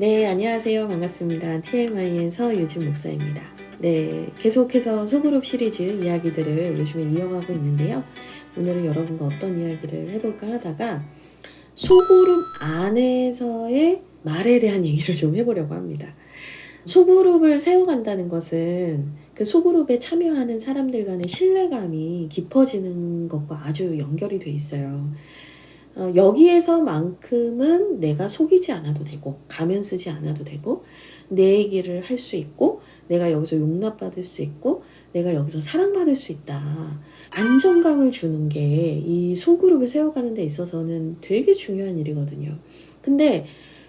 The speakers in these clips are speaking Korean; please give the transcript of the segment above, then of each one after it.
네, 안녕하세요. 반갑습니다. TMI에서 유진 목사입니다. 네, 계속해서 소그룹 시리즈 이야기들을 요즘에 이어가고 있는데요. 오늘은 여러분과 어떤 이야기를 해볼까 하다가 소그룹 안에서의 말에 대한 얘기를 좀 해보려고 합니다. 소그룹을 세워간다는 것은 그 소그룹에 참여하는 사람들 간의 신뢰감이 깊어지는 것과 아주 연결이 돼 있어요. 여기에서만큼은 내가 속이지 않아도 되고 가면 쓰지 않아도 되고 내 얘기를 할 수 있고 내가 여기서 용납받을 수 있고 내가 여기서 사랑받을 수 있다. 안정감을 주는 게 이 소그룹을 세워가는 데 있어서는 되게 중요한 일이거든요. 근데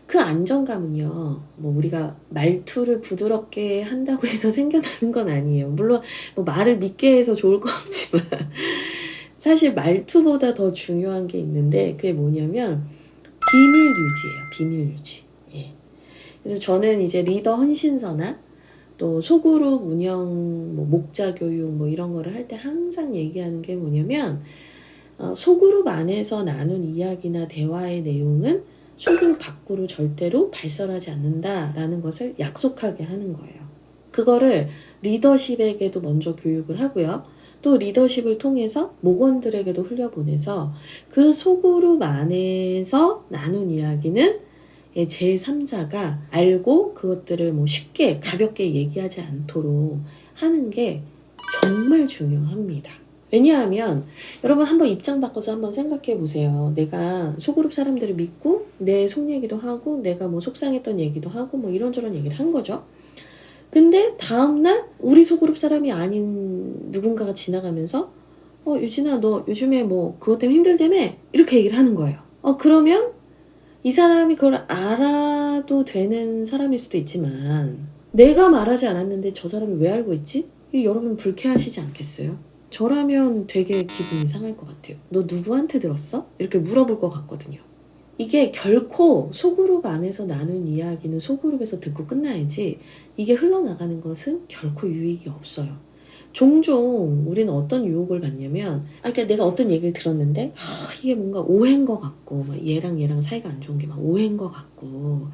그 안정감은요, 뭐 우리가 말투를 부드럽게 한다고 해서 생겨나는 건 아니에요. 물론 뭐 말을 믿게 해서 좋을 거 없지만 사실 말투보다 더 중요한 게 있는데 그게 뭐냐면 비밀 유지예요. 비밀 유지. 예. 그래서 저는 이제 리더 헌신서나 또 소그룹 운영, 뭐 목자 교육 뭐 이런 거를 할 때 항상 얘기하는 게 뭐냐면 소그룹 안에서 나눈 이야기나 대화의 내용은 소그룹 밖으로 절대로 발설하지 않는다라는 것을 약속하게 하는 거예요. 그거를 리더십에게도 먼저 교육을 하고요. 또 리더십을 통해서 목원들에게도 흘려보내서 그 소그룹 안에서 나눈 이야기는 제3자가 알고 그것들을 뭐 쉽게 가볍게 얘기하지 않도록 하는 게 정말 중요합니다. 왜냐하면 여러분 한번 입장 바꿔서 한번 생각해 보세요. 내가 소그룹 사람들을 믿고 내 속 얘기도 하고 내가 뭐 속상했던 얘기도 하고 뭐 이런저런 얘기를 한 거죠. 근데 다음날 우리 소그룹 사람이 아닌 누군가가 지나가면서 유진아 너 요즘에 뭐 그것 때문에 힘들다며? 이렇게 얘기를 하는 거예요. 그러면 이 사람이 그걸 알아도 되는 사람일 수도 있지만 내가 말하지 않았는데 저 사람이 왜 알고 있지? 여러분 불쾌하시지 않겠어요? 저라면 되게 기분이 상할 것 같아요. 너 누구한테 들었어? 이렇게 물어볼 것 같거든요. 이게 결코 소그룹 안에서 나눈 이야기는 소그룹에서 듣고 끝나야지 이게 흘러나가는 것은 결코 유익이 없어요. 종종 우리는 어떤 유혹을 받냐면 그러니까 내가 어떤 얘기를 들었는데 이게 뭔가 오해인 것 같고 막 얘랑 사이가 안 좋은 게 막 오해인 것 같고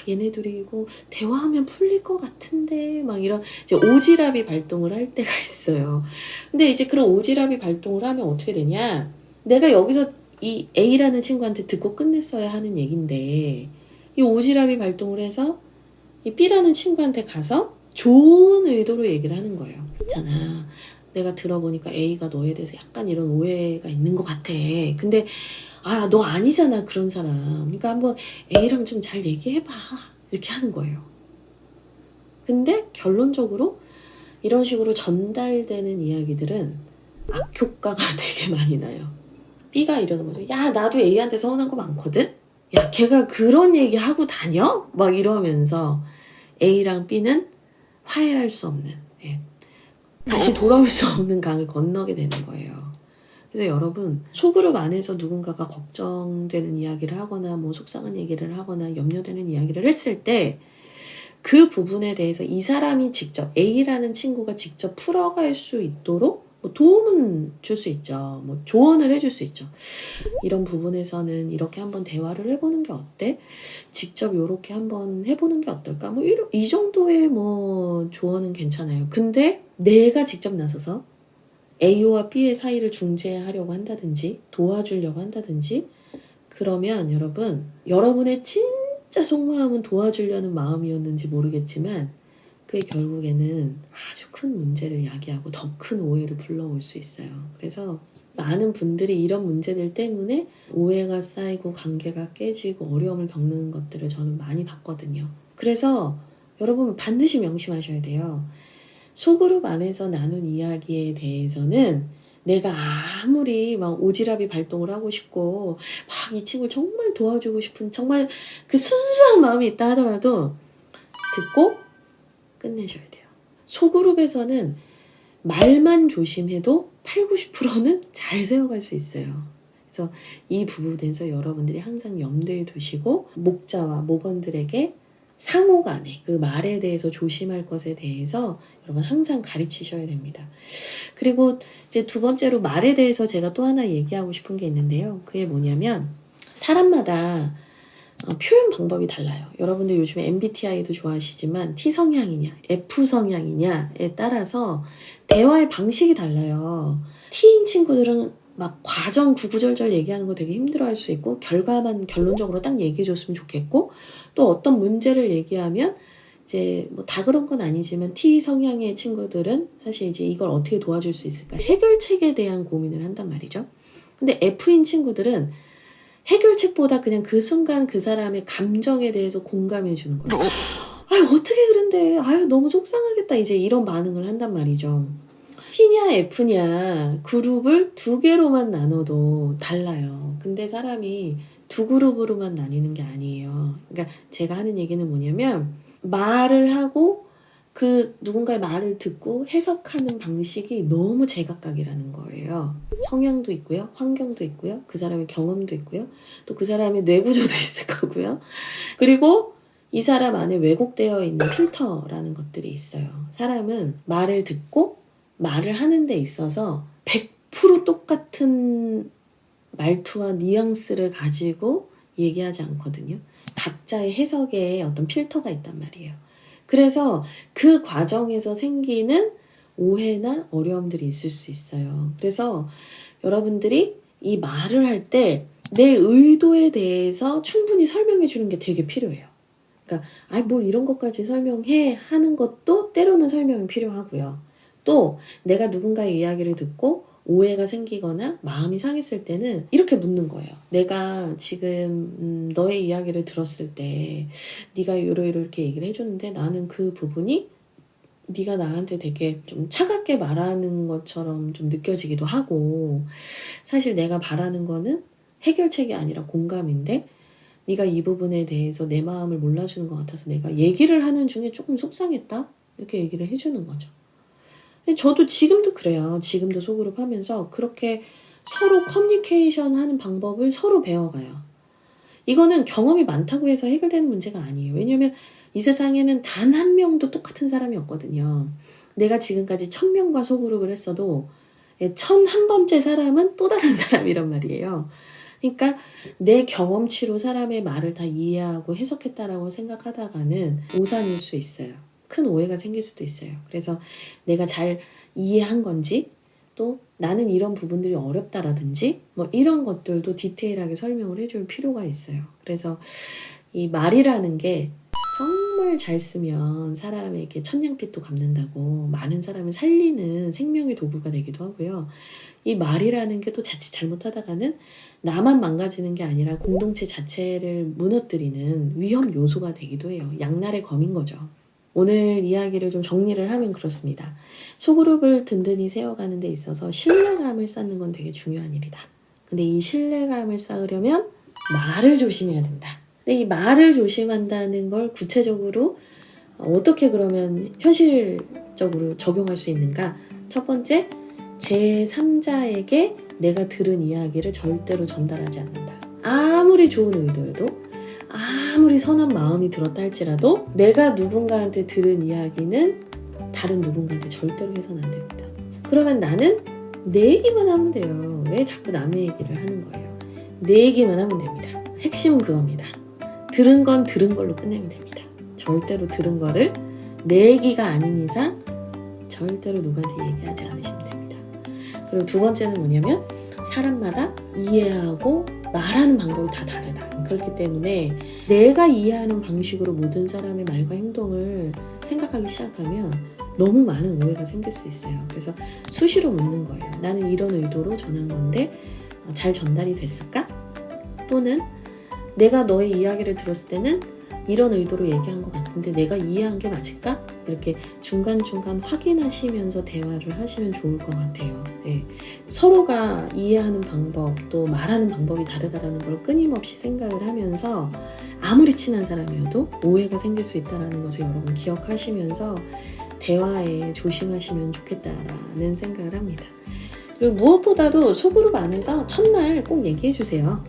얘네들이 이거 대화하면 풀릴 것 같은데 막 이런 이제 오지랖이 발동을 할 때가 있어요. 근데 이제 그런 오지랖이 발동을 하면 어떻게 되냐, 내가 여기서 이 A라는 친구한테 듣고 끝냈어야 하는 얘긴데 이 오지랖이 발동을 해서 이 B라는 친구한테 가서 좋은 의도로 얘기를 하는 거예요. 있잖아, 내가 들어보니까 A가 너에 대해서 약간 이런 오해가 있는 것 같아. 근데 너 아니잖아 그런 사람. 그러니까 한번 A랑 좀 잘 얘기해봐. 이렇게 하는 거예요. 근데 결론적으로 이런 식으로 전달되는 이야기들은 악효과가 되게 많이 나요. B가 이러는 거죠. 야, 나도 A한테 서운한 거 많거든? 야, 걔가 그런 얘기 하고 다녀? 막 이러면서 A랑 B는 화해할 수 없는, 다시 돌아올 수 없는 강을 건너게 되는 거예요. 그래서 여러분, 소그룹 안에서 누군가가 걱정되는 이야기를 하거나 뭐 속상한 얘기를 하거나 염려되는 이야기를 했을 때 그 부분에 대해서 이 사람이 직접, A라는 친구가 직접 풀어갈 수 있도록 뭐 도움은 줄 수 있죠. 뭐 조언을 해줄 수 있죠. 이런 부분에서는 이렇게 한번 대화를 해보는 게 어때? 직접 이렇게 한번 해보는 게 어떨까? 뭐 이 정도의 뭐 조언은 괜찮아요. 근데 내가 직접 나서서 A와 B의 사이를 중재하려고 한다든지 도와주려고 한다든지 그러면 여러분, 여러분의 진짜 속마음은 도와주려는 마음이었는지 모르겠지만 그게 결국에는 아주 큰 문제를 야기하고 더 큰 오해를 불러올 수 있어요. 그래서 많은 분들이 이런 문제들 때문에 오해가 쌓이고 관계가 깨지고 어려움을 겪는 것들을 저는 많이 봤거든요. 그래서 여러분 반드시 명심하셔야 돼요. 소그룹 안에서 나눈 이야기에 대해서는 내가 아무리 막 오지랖이 발동을 하고 싶고 막 이 친구를 정말 도와주고 싶은 정말 그 순수한 마음이 있다 하더라도 듣고 끝내셔야 돼요. 소그룹에서는 말만 조심해도 8, 90%는 잘 세워갈 수 있어요. 그래서 이 부분에서 여러분들이 항상 염두에 두시고 목자와 목원들에게 상호간에 그 말에 대해서 조심할 것에 대해서 여러분 항상 가르치셔야 됩니다. 그리고 이제 두 번째로 말에 대해서 제가 또 하나 얘기하고 싶은 게 있는데요. 그게 뭐냐면 사람마다 표현 방법이 달라요. 여러분들 요즘에 MBTI도 좋아하시지만 T 성향이냐, F 성향이냐에 따라서 대화의 방식이 달라요. T인 친구들은 막 과정 구구절절 얘기하는 거 되게 힘들어할 수 있고 결과만 결론적으로 딱 얘기해줬으면 좋겠고 또 어떤 문제를 얘기하면 이제 뭐 다 그런 건 아니지만 T 성향의 친구들은 사실 이제 이걸 어떻게 도와줄 수 있을까 해결책에 대한 고민을 한단 말이죠. 근데 F인 친구들은 해결책보다 그냥 그 순간 그 사람의 감정에 대해서 공감해 주는 거예요. 아유 어떻게 그런데 아유 너무 속상하겠다 이제 이런 반응을 한단 말이죠. T냐 F냐 그룹을 두 개로만 나눠도 달라요. 근데 사람이 두 그룹으로만 나뉘는 게 아니에요. 그러니까 제가 하는 얘기는 뭐냐면 말을 하고 그 누군가의 말을 듣고 해석하는 방식이 너무 제각각이라는 거예요. 성향도 있고요. 환경도 있고요. 그 사람의 경험도 있고요. 또 그 사람의 뇌구조도 있을 거고요. 그리고 이 사람 안에 왜곡되어 있는 필터라는 것들이 있어요. 사람은 말을 듣고 말을 하는 데 있어서 100% 똑같은 말투와 뉘앙스를 가지고 얘기하지 않거든요. 각자의 해석에 어떤 필터가 있단 말이에요. 그래서 그 과정에서 생기는 오해나 어려움들이 있을 수 있어요. 그래서 여러분들이 이 말을 할 때 내 의도에 대해서 충분히 설명해 주는 게 되게 필요해요. 그러니까 뭘 이런 것까지 설명해 하는 것도 때로는 설명이 필요하고요. 또 내가 누군가의 이야기를 듣고 오해가 생기거나 마음이 상했을 때는 이렇게 묻는 거예요. 내가 지금 너의 이야기를 들었을 때 네가 이렇게 얘기를 해줬는데 나는 그 부분이 네가 나한테 되게 좀 차갑게 말하는 것처럼 좀 느껴지기도 하고 사실 내가 바라는 거는 해결책이 아니라 공감인데 네가 이 부분에 대해서 내 마음을 몰라주는 것 같아서 내가 얘기를 하는 중에 조금 속상했다 이렇게 얘기를 해주는 거죠. 저도 지금도 그래요. 지금도 소그룹 하면서 그렇게 서로 커뮤니케이션 하는 방법을 서로 배워가요. 이거는 경험이 많다고 해서 해결되는 문제가 아니에요. 왜냐하면 이 세상에는 단 한 명도 똑같은 사람이 없거든요. 내가 지금까지 1000명과 소그룹을 했어도 1001번째 사람은 또 다른 사람이란 말이에요. 그러니까 내 경험치로 사람의 말을 다 이해하고 해석했다라고 생각하다가는 오산일 수 있어요. 큰 오해가 생길 수도 있어요. 그래서 내가 잘 이해한 건지 또 나는 이런 부분들이 어렵다라든지 뭐 이런 것들도 디테일하게 설명을 해줄 필요가 있어요. 그래서 이 말이라는 게 정말 잘 쓰면 사람에게 천냥빚도 갚는다고 많은 사람을 살리는 생명의 도구가 되기도 하고요. 이 말이라는 게 또 자칫 잘못하다가는 나만 망가지는 게 아니라 공동체 자체를 무너뜨리는 위험 요소가 되기도 해요. 양날의 검인 거죠. 오늘 이야기를 좀 정리를 하면 그렇습니다. 소그룹을 든든히 세워가는 데 있어서 신뢰감을 쌓는 건 되게 중요한 일이다. 근데 이 신뢰감을 쌓으려면 말을 조심해야 된다. 근데 이 말을 조심한다는 걸 구체적으로 어떻게 그러면 현실적으로 적용할 수 있는가? 첫 번째, 제3자에게 내가 들은 이야기를 절대로 전달하지 않는다. 아무리 좋은 의도여도 아무리 선한 마음이 들었다 할지라도 내가 누군가한테 들은 이야기는 다른 누군가한테 절대로 해서는 안 됩니다. 그러면 나는 내 얘기만 하면 돼요. 왜 자꾸 남의 얘기를 하는 거예요? 내 얘기만 하면 됩니다. 핵심은 그겁니다. 들은 건 들은 걸로 끝내면 됩니다. 절대로 들은 거를 내 얘기가 아닌 이상 절대로 누구한테 얘기하지 않으시면 됩니다. 그리고 두 번째는 뭐냐면 사람마다 이해하고 말하는 방법이 다 다르다. 그렇기 때문에 내가 이해하는 방식으로 모든 사람의 말과 행동을 생각하기 시작하면 너무 많은 오해가 생길 수 있어요. 그래서 수시로 묻는 거예요. 나는 이런 의도로 전한 건데 잘 전달이 됐을까? 또는 내가 너의 이야기를 들었을 때는 이런 의도로 얘기한 것 같은데 내가 이해한 게 맞을까? 이렇게 중간중간 확인하시면서 대화를 하시면 좋을 것 같아요. 네. 서로가 이해하는 방법 또 말하는 방법이 다르다는 걸 끊임없이 생각을 하면서 아무리 친한 사람이어도 오해가 생길 수 있다는 것을 여러분 기억하시면서 대화에 조심하시면 좋겠다라는 생각을 합니다. 그리고 무엇보다도 소그룹 안에서 첫날 꼭 얘기해 주세요.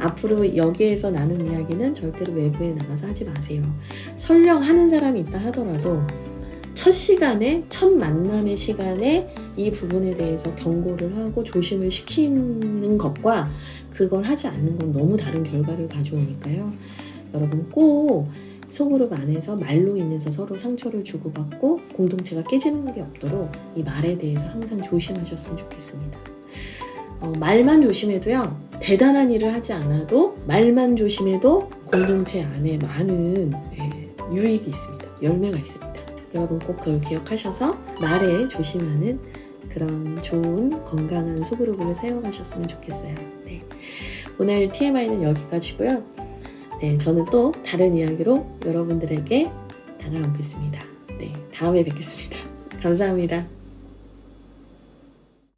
앞으로 여기에서 나눈 이야기는 절대로 외부에 나가서 하지 마세요. 설령 하는 사람이 있다 하더라도 첫 시간에, 첫 만남의 시간에 이 부분에 대해서 경고를 하고 조심을 시키는 것과 그걸 하지 않는 건 너무 다른 결과를 가져오니까요. 여러분 꼭 소그룹 안에서 말로 인해서 서로 상처를 주고받고 공동체가 깨지는 일이 없도록 이 말에 대해서 항상 조심하셨으면 좋겠습니다. 말만 조심해도요, 대단한 일을 하지 않아도 말만 조심해도 공동체 안에 많은 유익이 있습니다. 열매가 있습니다. 여러분 꼭 그걸 기억하셔서 말에 조심하는 그런 좋은 건강한 소그룹을 사용하셨으면 좋겠어요. 네. 오늘 TMI는 여기까지고요. 네, 저는 또 다른 이야기로 여러분들에게 다가오겠습니다. 네, 다음에 뵙겠습니다. 감사합니다.